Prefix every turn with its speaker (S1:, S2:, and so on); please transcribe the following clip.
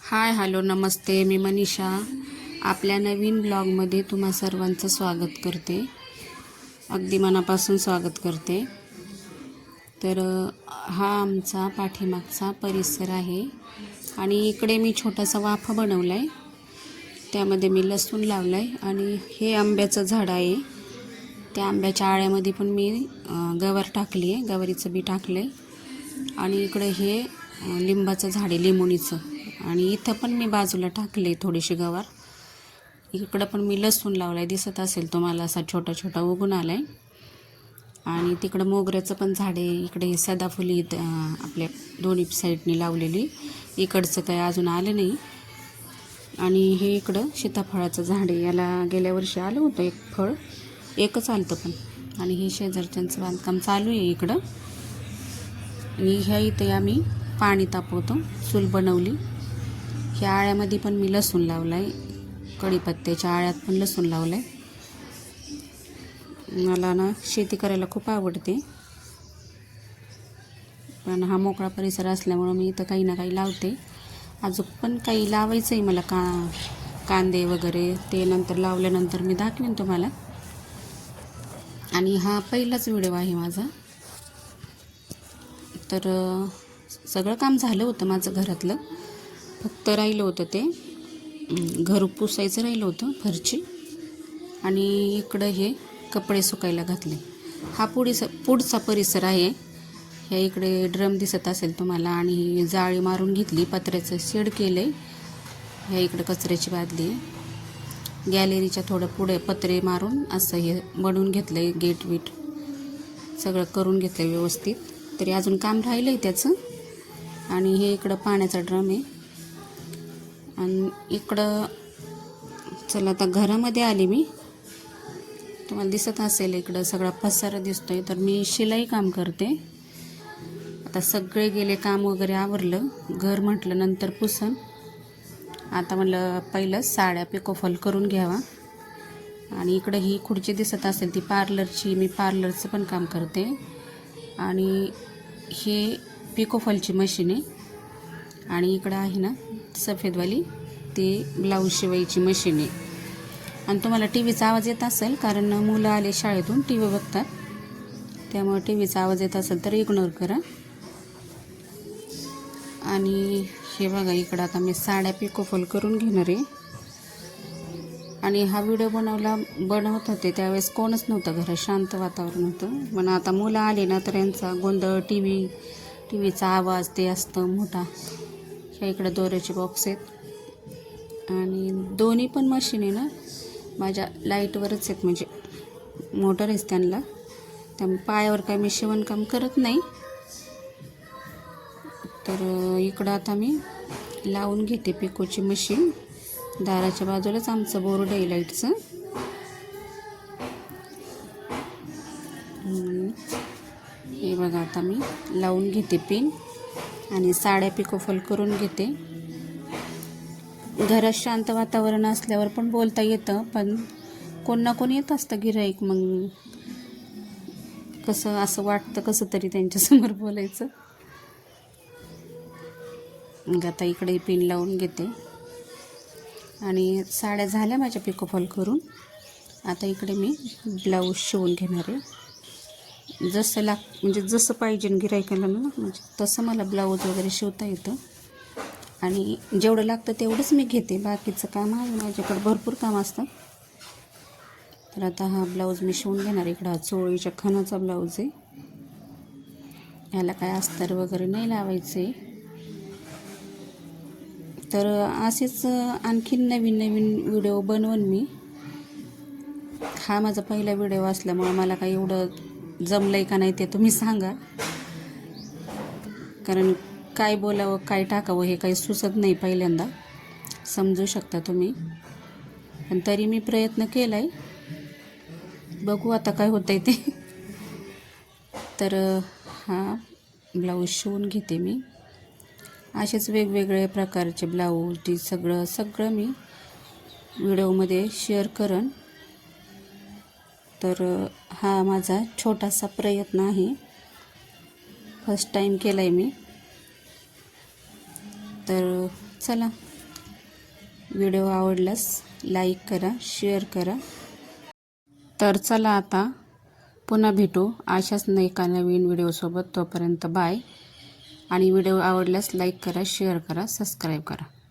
S1: Hi hello नमस्ते, मी मनीषा आपल्या नवीन ब्लॉगमध्ये तुम्हा सर्वांचं स्वागत करते. अगदी मनापासून स्वागत करते. तर हा आमचा पाठीमागचा परिसर आहे आणि इकडे मी छोटासा वाफा बनवला आहे. त्यामध्ये मी लसूण लावला आहे आणि हे आंब्याचं झाड आहे. त्या आंब्याच्या आळ्यामध्ये पण मी गवार टाकली आहे, गवारीचं बी टाकलं आहे. आणि इकडे हे लिंबाचं झाड आहे, लिंबुणीचं. आणि इथं पण मी बाजूला टाकले थोडीशी गवार. इकडं पण मी लसूण लावला आहे, दिसत असेल तुम्हाला, असा छोटा छोटा उगून आला आहे. आणि तिकडं मोगऱ्याचं पण झाड आहे. इकडे हे सदाफुली आपल्या दोन्ही साईडनी लावलेली, इकडचं काही अजून आलं नाही. आणि हे इकडं सीताफळाचं झाड आहे. याला गेल्या वर्षी आलं होतं एक फळ, एकच आलं होतं पण. आणि हे शेजारच्यांचं बांधकाम चालू आहे इकडं. आणि ह्या इथे आम्ही पाणी तापवतो, चूल बनवली. ह्या आळ्यामध्ये पण मी लसूण लावला आहे, कढीपत्त्याच्या आळ्यात पण लसूण लावलं आहे. मला ना शेती करायला खूप आवडते, पण हा मोकळा परिसर असल्यामुळं मी इथं काही ना काही लावते. अजून पण काही लावायचं आहे मला, कांदे वगैरे. ते नंतर लावल्यानंतर मी दाखवेन तुम्हाला. आणि हा पहिलाच व्हिडिओ आहे माझा. तर सगळं काम झालं होतं माझं घरातलं, फक्त राहिलं होतं ते घर पुसायचं राहिलं होतं, फरची. आणि इकडं हे कपडे सुकायला घातले. हा पुढचा परिसर आहे. ह्या इकडे ड्रम दिसत असेल तुम्हाला. आणि जाळी मारून घेतली, पत्र्याचं शेड केलं आहे. ह्या इकडं कचऱ्याची बादली आहे. गॅलरीच्या थोडं पुढे पत्रे मारून असं हे बनवून घेतलं आहे, गेट वीट सगळं करून घेतलं आहे व्यवस्थित. तरी अजून काम राहिलं आहे त्याचं. आणि हे इकडं पाण्याचा ड्रम आहे. आणि इकडं चला आता घरामध्ये आली मी. तुम्हाला दिसत असेल इकडं सगळा पसारा दिसतोय. तर मी शिलाई काम करते. आता सगळे गेले, काम वगैरे आवरलं. घर म्हटलं नंतर पुसन. आता म्हटलं पहिलं साड्या पिकोफॉल करून घ्यावा. आणि इकडं ही खुर्ची दिसत असेल ती पार्लरची, मी पार्लरचं पण काम करते. आणि हे पिकोफॉलची मशीन आहे. आणि इकडं आहे ना सफेदवाली, ती ब्लाऊज शिवायची मशीन आहे. आणि तुम्हाला टी व्हीचा आवाज येत असेल, कारण मुलं आले शाळेतून, टी व्ही बघतात, त्यामुळे टी व्हीचा आवाज येत असेल तर इग्नोर करा. आणि हे बघा, इकडं आता मी साड्या पिकोफॉल करून घेणार आहे. आणि हा व्हिडिओ बनवत होते त्यावेळेस कोणच नव्हतं घरात, शांत वातावरण होतं. पण आता मुलं आले ना तर यांचा गोंधळ, टी व्हीचा आवाज ते असतं मोठा. ह्या इकडे दोऱ्याचे बॉक्स आहेत. आणि दोन्ही पण मशीन आहे ना माझ्या लाईटवरच आहेत, म्हणजे मोटर आहेच त्यांना. त्यामुळे पायावर काय मी शिवणकाम करत नाही. तर इकडं आता मी लावून घेते पिकोची मशीन. दाराच्या बाजूलाच आमचं बोर्ड आहे लाईटचं. हे बघा, आता मी लावून घेते पिन आणि साड्या पिकोफॉल करून घेते. घरात शांत वातावरण असल्यावर पण बोलता येतं, पण कोण ना कोण येत असतं गिऱ्हाईक. मग कसं असं वाटतं कसं तरी त्यांच्यासमोर बोलायचं. मग आता इकडे पिन लावून घेते. आणि साड्या झाल्या माझ्या पिकोफॉल करून. आता इकडे मी ब्लाऊज शिवून घेणार आहे. म्हणजे जसं पाहिजे गिऱ्हाईकाला ना, म्हणजे तसं मला ब्लाऊज वगैरे शिवता येतं. आणि जेवढं लागतं तेवढंच मी घेते, बाकीचं काम आहे माझ्याकडं, भरपूर काम असतं. तर आता हा ब्लाऊज मी शिवून घेणार. इकडं हा चोळीच्या खणाचा ब्लाऊज आहे. ह्याला काय अस्तर वगैरे नाही लावायचे. तर असेच आणखीन नवीन व्हिडिओ बनवून मी. हा माझा पहिला व्हिडिओ असल्यामुळे मला काही एवढं जमलं आहे का नाही ते तुम्ही सांगा, कारण काय बोलावं काय टाकावं हे काही सुचत नाही पहिल्यांदा, समजू शकता तुम्ही. पण तरी मी प्रयत्न केला आहे, बघू आता काय होतं आहे ते. तर हा ब्लाऊज शिवून घेते मी. असेच वेगवेगळे प्रकारचे ब्लाऊज ती सगळं मी व्हिडिओमध्ये शेअर करेन. तर हा माझा छोटासा प्रयत्न आहे, फर्स्ट टाईम केला आहे मी. तर चला व्हिडिओ आवडल्यास लाईक करा, शेअर करा. तर चला आता पुन्हा भेटू अशाच एका नवीन व्हिडिओसोबत. तोपर्यंत बाय. आणि व्हिडिओ आवडल्यास लाईक करा, शेअर करा, सबस्क्राईब करा.